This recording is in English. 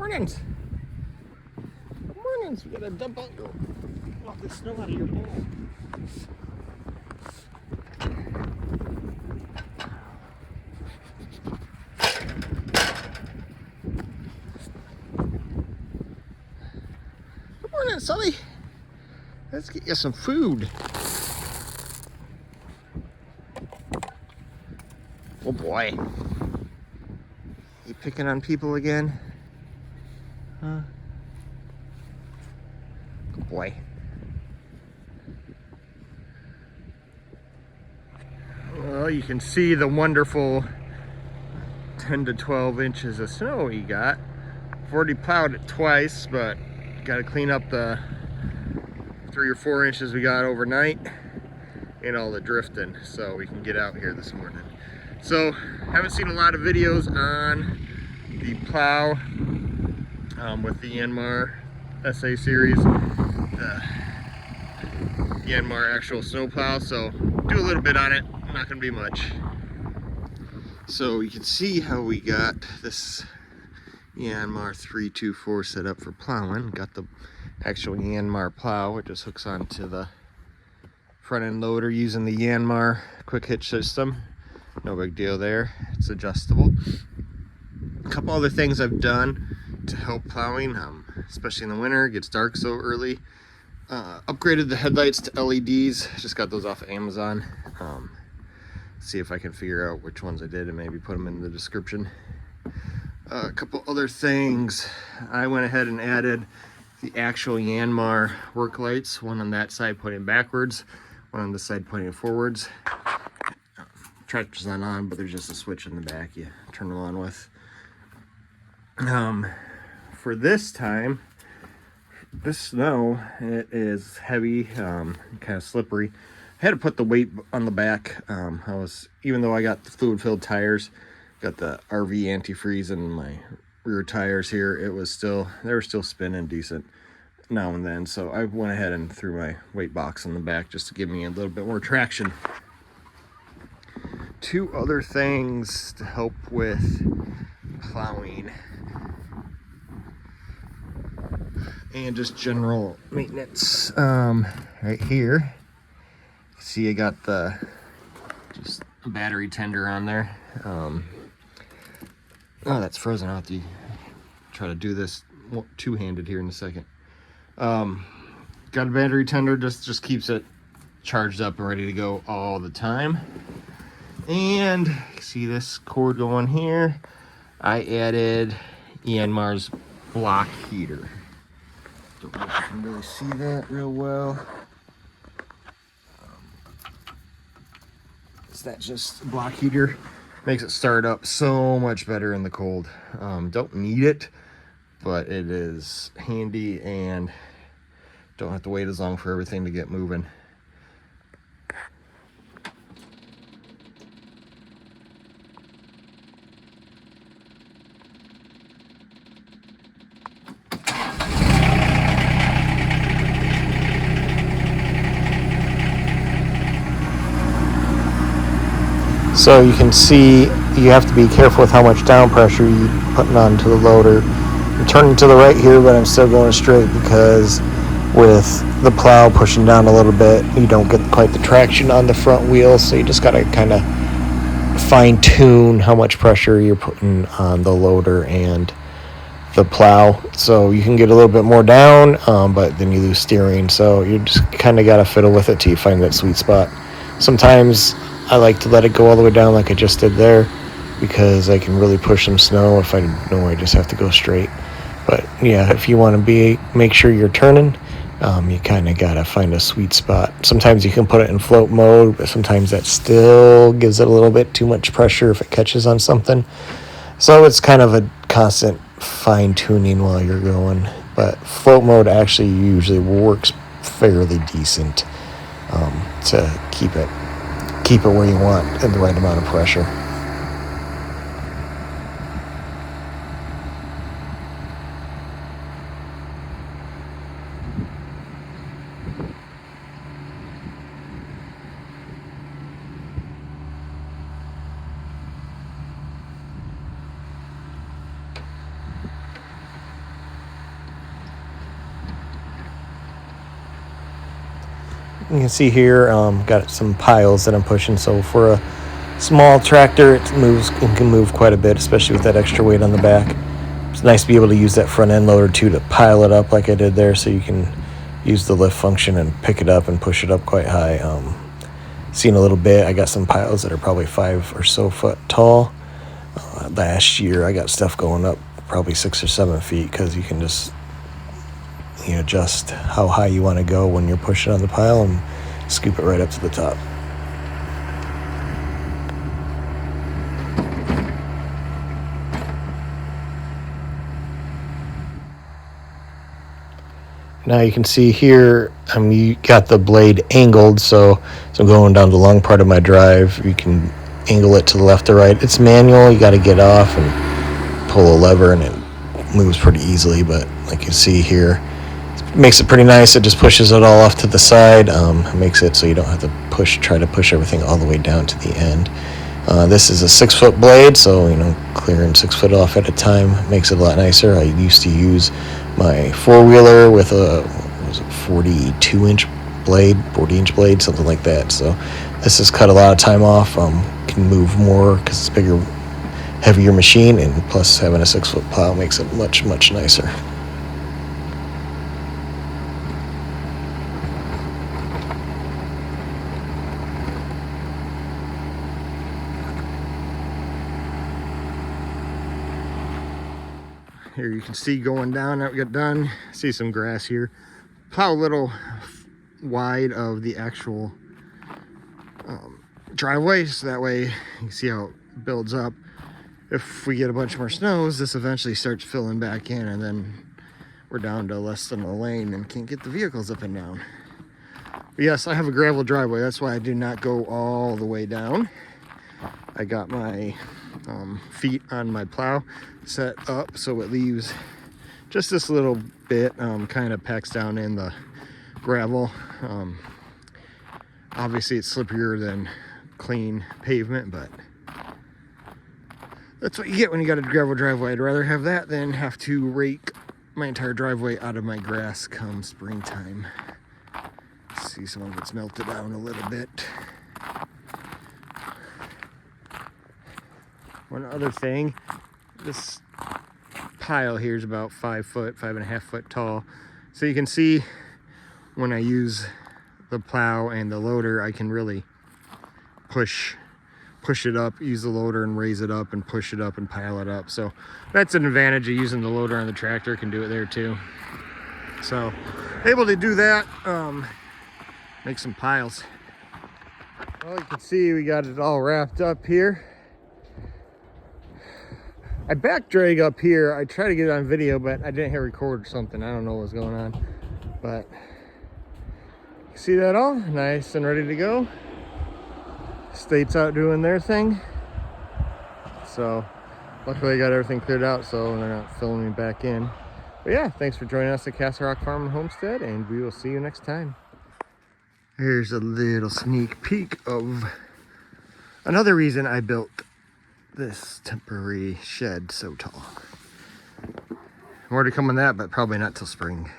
mornings. Good mornings. You gotta dump out all the snow out of your bowl. Good morning, Sully. Let's get you some food. Oh boy. You picking on people again? Huh? Good boy. Well, you can see the wonderful 10 to 12 inches of snow he got. I've already plowed it twice, but got to clean up the 3 or 4 inches we got overnight and all the drifting so we can get out here this morning. So, haven't seen a lot of videos on the plow with the Yanmar SA series, the Yanmar actual snow plow, so do a little bit on it, not gonna be much. So you can see how we got this Yanmar 324 set up for plowing. Got the actual Yanmar plow, it just hooks onto the front end loader using the Yanmar quick hitch system. No big deal there, it's adjustable. A couple other things I've done to help plowing, especially in the winter, it gets dark so early. Upgraded the headlights to LEDs, just got those off of Amazon. See if I can figure out which ones I did and maybe put them in the description. A couple other things, I went ahead and added the actual Yanmar work lights, one on that side pointing backwards, one on this side pointing forwards. Tractor's not on, but there's just a switch in the back you turn them on with. For this time, this snow, it is heavy, kind of slippery. I had to put the weight on the back. Even though I got the fluid-filled tires, got the RV antifreeze in my rear tires here, they were still spinning decent now and then. So I went ahead and threw my weight box on the back just to give me a little bit more traction. Two other things to help with plowing and just general maintenance. Right here, see I got the just battery tender on there. Oh, that's frozen out. Try to do this two-handed here in a second. Got a battery tender, just keeps it charged up and ready to go all the time. And see this cord going here, I added Yanmar's block heater. Don't know if you can really see that real well. That's just a block heater. Makes it start up so much better in the cold. Don't need it, but it is handy and don't have to wait as long for everything to get moving. So you can see you have to be careful with how much down pressure you're putting onto the loader. I'm turning to the right here, but I'm still going straight because with the plow pushing down a little bit, you don't get quite the traction on the front wheel. So you just got to kind of fine tune how much pressure you're putting on the loader and the plow. So you can get a little bit more down, but then you lose steering. So you just kind of got to fiddle with it till you find that sweet spot. Sometimes I like to let it go all the way down like I just did there because I can really push some snow if I know I just have to go straight. But yeah, if you want to make sure you're turning, you kind of got to find a sweet spot. Sometimes you can put it in float mode, but sometimes that still gives it a little bit too much pressure if it catches on something. So it's kind of a constant fine tuning while you're going. But float mode actually usually works fairly decent to keep it where you want at the right amount of pressure. you can see here, got some piles that I'm pushing. So for a small tractor, it can move quite a bit, especially with that extra weight on the back. It's nice to be able to use that front end loader too to pile it up like I did there, so you can use the lift function and pick it up and push it up quite high. Seen a little bit, I got some piles that are probably 5 or so foot tall. Last year I got stuff going up probably 6 or 7 feet, because you can just adjust how high you want to go when you're pushing on the pile and scoop it right up to the top. Now you can see here, you got the blade angled, so I'm going down the long part of my drive. You can angle it to the left or right. It's manual, you got to get off and pull a lever, and it moves pretty easily, but like you see here, it makes it pretty nice. It just pushes it all off to the side. It makes it so you don't have to try to push everything all the way down to the end. This is a 6-foot blade, so clearing 6 foot off at a time makes it a lot nicer. I used to use my 4-wheeler with a 42-inch blade, 40-inch blade, something like that. So this has cut a lot of time off. Can move more because it's bigger, heavier machine, and plus having a 6-foot plow makes it much, much nicer. Here you can see going down, that we got done. See some grass here. Plow a little wide of the actual driveway, so that way you can see how it builds up. If we get a bunch more snows, this eventually starts filling back in, and then we're down to less than a lane and can't get the vehicles up and down. But yes, I have a gravel driveway. That's why I do not go all the way down. I got my feet on my plow set up so it leaves just this little bit, kind of packs down in the gravel. Obviously it's slipperier than clean pavement, but that's what you get when you got a gravel driveway. I'd rather have that than have to rake my entire driveway out of my grass come springtime. See, some of it's melted down a little bit. One other thing, this pile here is about 5 foot, 5.5 foot tall. So you can see when I use the plow and the loader, I can really push it up, use the loader and raise it up and push it up and pile it up. So that's an advantage of using the loader on the tractor. Can do it there too. So able to do that, make some piles. Well, you can see we got it all wrapped up here. I back drag up here. I tried to get it on video, but I didn't hit record or something. I don't know what's going on. But you see that all? Nice and ready to go. State's out doing their thing. So luckily I got everything cleared out, so they're not filling me back in. But yeah, thanks for joining us at Castle Rock Farm and Homestead, and we will see you next time. Here's a little sneak peek of another reason I built this temporary shed so tall. More to come on that, but probably not till spring.